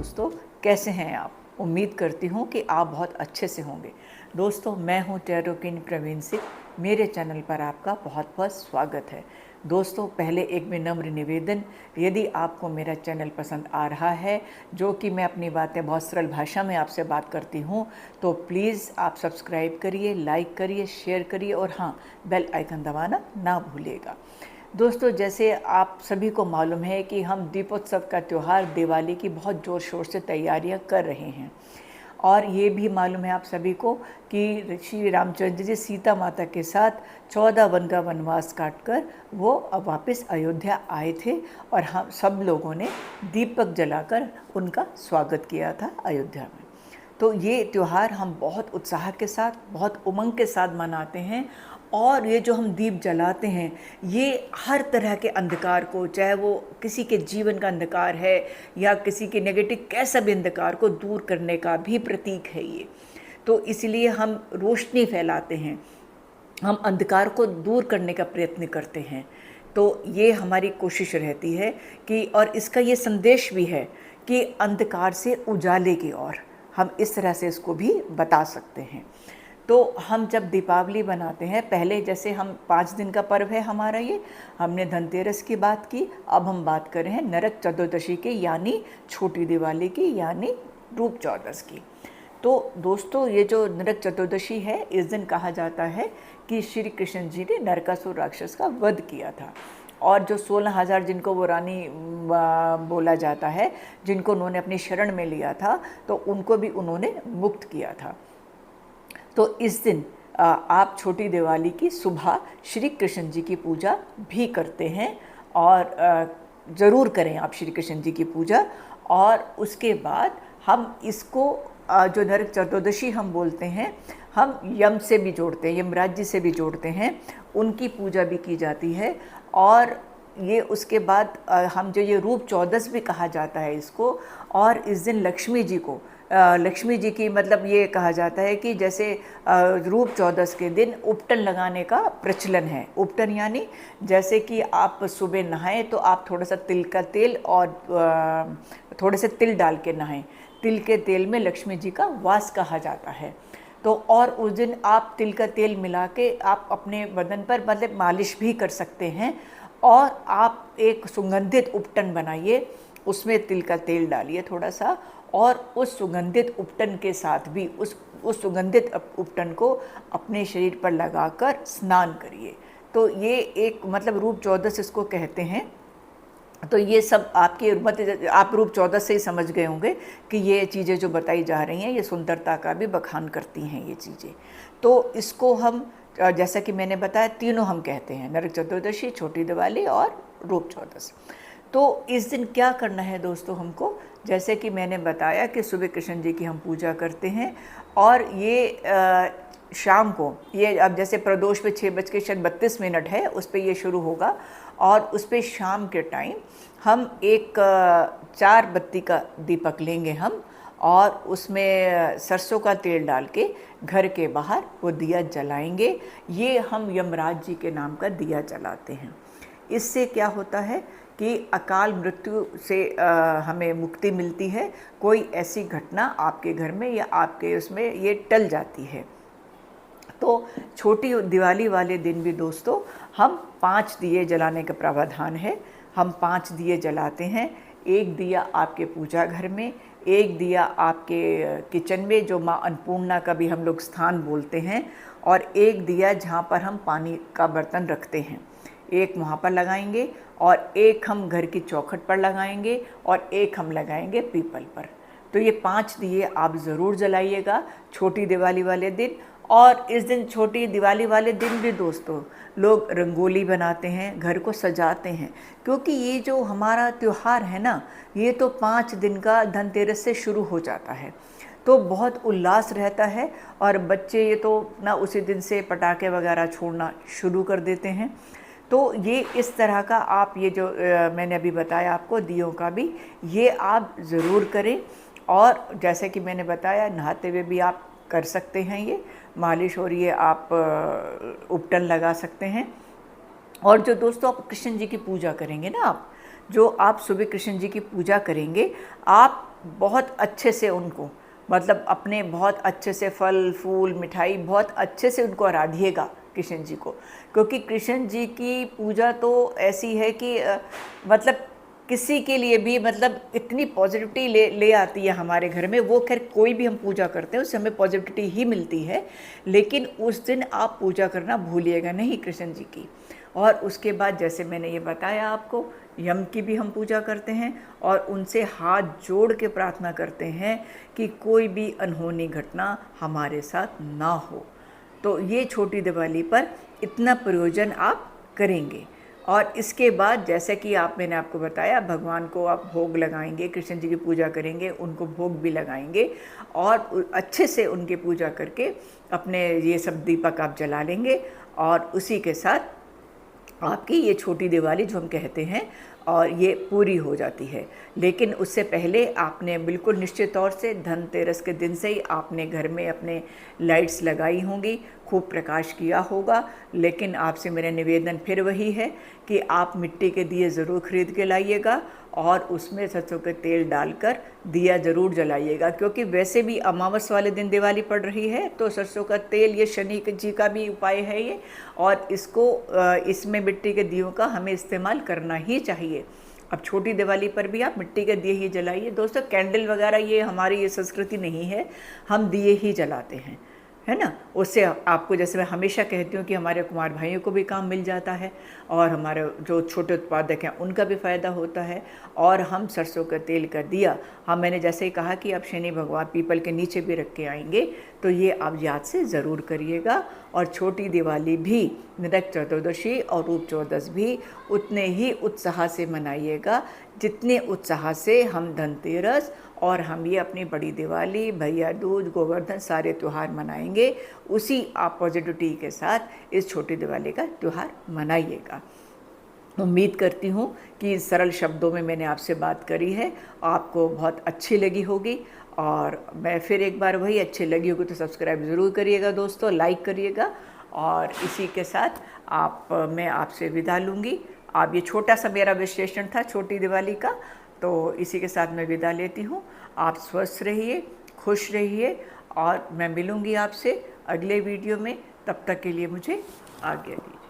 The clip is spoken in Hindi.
दोस्तों, कैसे हैं आप? उम्मीद करती हूँ कि आप बहुत अच्छे से होंगे। दोस्तों, मैं हूँ टैरो किंग प्रवीण सिंह। मेरे चैनल पर आपका बहुत बहुत स्वागत है। दोस्तों, पहले एक विनम्र निवेदन, यदि आपको मेरा चैनल पसंद आ रहा है, जो कि मैं अपनी बातें बहुत सरल भाषा में आपसे बात करती हूँ, तो प्लीज़ आप सब्सक्राइब करिए, लाइक करिए, शेयर करिए और हाँ, बेल आइकन दबाना ना भूलिएगा। दोस्तों, जैसे आप सभी को मालूम है कि हम दीपोत्सव का त्यौहार दिवाली की बहुत ज़ोर शोर से तैयारियां कर रहे हैं और ये भी मालूम है आप सभी को कि श्री रामचंद्र जी सीता माता के साथ 14 वन का वनवास काटकर वो अब वापस अयोध्या आए थे और हम सब लोगों ने दीपक जलाकर उनका स्वागत किया था अयोध्या में। तो ये त्यौहार हम बहुत उत्साह के साथ, बहुत उमंग के साथ मनाते हैं और ये जो हम दीप जलाते हैं, ये हर तरह के अंधकार को, चाहे वो किसी के जीवन का अंधकार है या किसी के नेगेटिव कैसा भी अंधकार को दूर करने का भी प्रतीक है ये। तो इसलिए हम रोशनी फैलाते हैं, हम अंधकार को दूर करने का प्रयत्न करते हैं। तो ये हमारी कोशिश रहती है कि, और इसका ये संदेश भी है कि अंधकार से उजाले की ओर, हम इस तरह से इसको भी बता सकते हैं। तो हम जब दीपावली बनाते हैं, पहले जैसे हम 5 दिन का पर्व है हमारा ये, हमने धनतेरस की बात की, अब हम बात कर रहे हैं नरक चतुर्दशी की, यानी छोटी दिवाली की, यानी रूप चौदस की। तो दोस्तों, ये जो नरक चतुर्दशी है, इस दिन कहा जाता है कि श्री कृष्ण जी ने नरकासुर राक्षस का वध किया था और जो 16,000 जिनको वो रानी बोला जाता है, जिनको उन्होंने अपनी शरण में लिया था, तो उनको भी उन्होंने मुक्त किया था। तो इस दिन आप छोटी दिवाली की सुबह श्री कृष्ण जी की पूजा भी करते हैं और ज़रूर करें आप श्री कृष्ण जी की पूजा। और उसके बाद हम इसको जो नरक चतुर्दशी हम बोलते हैं, हम यम से भी जोड़ते हैं, यमराज जी से भी जोड़ते हैं, उनकी पूजा भी की जाती है। और ये उसके बाद हम जो ये रूप चौदस भी कहा जाता है इसको, और इस दिन लक्ष्मी जी को, लक्ष्मी जी की मतलब ये कहा जाता है कि जैसे रूप चौदस के दिन उपटन लगाने का प्रचलन है। उपटन यानी जैसे कि आप सुबह नहाएं तो आप थोड़ा सा तिल का तेल और थोड़े से तिल डाल के नहाएं। तिल के तेल में लक्ष्मी जी का वास कहा जाता है। तो और उस दिन आप तिल का तेल मिला के आप अपने बदन पर मतलब मालिश भी कर सकते हैं और आप एक सुगंधित उपटन बनाइए, उसमें तिल का तेल डालिए थोड़ा सा, और उस सुगंधित उपटन के साथ भी उस सुगंधित उपटन को अपने शरीर पर लगाकर स्नान करिए। तो ये एक मतलब रूप चौदस इसको कहते हैं। तो ये सब आपके आप रूप चौदस से ही समझ गए होंगे कि ये चीज़ें जो बताई जा रही हैं, ये सुंदरता का भी बखान करती हैं ये चीज़ें। तो इसको हम जैसा कि मैंने बताया, तीनों हम कहते हैं, नरक चतुर्दशी, छोटी दिवाली और रूप चौदस। तो इस दिन क्या करना है दोस्तों हमको, जैसे कि मैंने बताया कि सुबह कृष्ण जी की हम पूजा करते हैं और ये शाम को, ये अब जैसे प्रदोष पे 6:32 है, उस पर ये शुरू होगा और उस पर शाम के टाइम हम एक 4 बत्ती का दीपक लेंगे हम, और उसमें सरसों का तेल डाल के घर के बाहर वो दिया जलाएंगे। ये हम यमराज जी के नाम का दिया जलाते हैं। इससे क्या होता है कि अकाल मृत्यु से हमें मुक्ति मिलती है। कोई ऐसी घटना आपके घर में या आपके उसमें ये टल जाती है। तो छोटी दिवाली वाले दिन भी दोस्तों हम 5 दिए जलाने का प्रावधान है। हम 5 दिए जलाते हैं। एक दिया आपके पूजा घर में, एक दिया आपके किचन में जो माँ अन्नपूर्णा का भी हम लोग स्थान बोलते हैं, और एक दिया जहाँ पर हम पानी का बर्तन रखते हैं, एक वहाँ पर लगाएंगे, और एक हम घर की चौखट पर लगाएंगे, और एक हम लगाएंगे पीपल पर। तो ये 5 दिए आप ज़रूर जलाइएगा छोटी दिवाली वाले दिन। और इस दिन छोटी दिवाली वाले दिन भी दोस्तों लोग रंगोली बनाते हैं, घर को सजाते हैं, क्योंकि ये जो हमारा त्यौहार है ना, ये तो 5 दिन का धनतेरस से शुरू हो जाता है। तो बहुत उल्लास रहता है और बच्चे ये तो ना उसी दिन से पटाखे वगैरह छोड़ना शुरू कर देते हैं। तो ये इस तरह का आप ये जो मैंने अभी बताया आपको दियों का भी, ये आप ज़रूर करें। और जैसे कि मैंने बताया, नहाते हुए भी आप कर सकते हैं ये मालिश, और ये आप उपटन लगा सकते हैं। और जो दोस्तों आप कृष्ण जी की पूजा करेंगे ना, आप जो आप सुबह कृष्ण जी की पूजा करेंगे, आप बहुत अच्छे से उनको, मतलब अपने बहुत अच्छे से फल फूल मिठाई बहुत अच्छे से उनको आराधिएगा कृष्ण जी को, क्योंकि कृष्ण जी की पूजा तो ऐसी है कि मतलब किसी के लिए भी मतलब इतनी पॉजिटिविटी ले आती है हमारे घर में। वो खैर कोई भी हम पूजा करते हैं उससे हमें पॉजिटिविटी ही मिलती है, लेकिन उस दिन आप पूजा करना भूलिएगा नहीं कृष्ण जी की। और उसके बाद जैसे मैंने ये बताया आपको, यम की भी हम पूजा करते हैं और उनसे हाथ जोड़ के प्रार्थना करते हैं कि कोई भी अनहोनी घटना हमारे साथ ना हो। तो ये छोटी दिवाली पर इतना प्रयोजन आप करेंगे। और इसके बाद जैसे कि मैंने आपको बताया, भगवान को आप भोग लगाएंगे, कृष्ण जी की पूजा करेंगे, उनको भोग भी लगाएंगे और अच्छे से उनकी पूजा करके अपने ये सब दीपक आप जला लेंगे और उसी के साथ आपकी ये छोटी दिवाली जो हम कहते हैं और ये पूरी हो जाती है। लेकिन उससे पहले आपने बिल्कुल निश्चित तौर से धनतेरस के दिन से ही आपने घर में अपने लाइट्स लगाई होंगी, खूब प्रकाश किया होगा। लेकिन आपसे मेरा निवेदन फिर वही है कि आप मिट्टी के दिए ज़रूर खरीद के लाइएगा और उसमें सरसों के तेल डालकर दिया ज़रूर जलाइएगा, क्योंकि वैसे भी अमावस वाले दिन दिवाली पड़ रही है। तो सरसों का तेल ये शनि जी का भी उपाय है ये, और इसमें मिट्टी के दियों का हमें इस्तेमाल करना ही चाहिए। अब छोटी दिवाली पर भी आप मिट्टी के दिए ही जलाइए दोस्तों। कैंडल वगैरह ये हमारी ये संस्कृति नहीं है, हम दिए ही जलाते हैं, है ना। उससे आपको, जैसे मैं हमेशा कहती हूँ कि हमारे कुमार भाइयों को भी काम मिल जाता है और हमारे जो छोटे उत्पादक हैं उनका भी फ़ायदा होता है। और हम सरसों का तेल का दिया, मैंने जैसे ही कहा कि आप शनि भगवान पीपल के नीचे भी रख के आएंगे, तो ये आप याद से ज़रूर करिएगा। और छोटी दिवाली भी, नरक चतुर्दशी और रूप चौदस भी उतने ही उत्साह से मनाइएगा जितने उत्साह से हम धनतेरस और हम ये अपनी बड़ी दिवाली, भैया दूज, गोवर्धन सारे त्यौहार मनाएंगे। उसी आप पॉजिटिविटी के साथ इस छोटी दिवाली का त्यौहार मनाइएगा। उम्मीद करती हूँ कि सरल शब्दों में मैंने आपसे बात करी है, आपको बहुत अच्छी लगी होगी। और मैं फिर एक बार वही, अच्छी लगी होगी तो सब्सक्राइब ज़रूर करिएगा दोस्तों, लाइक करिएगा। और इसी के साथ मैं आपसे विदा लूँगी। ये छोटा सा मेरा विश्लेषण था छोटी दिवाली का, तो इसी के साथ मैं विदा लेती हूँ। आप स्वस्थ रहिए, खुश रहिए और मैं मिलूँगी आपसे अगले वीडियो में। तब तक के लिए मुझे आज्ञा दीजिए।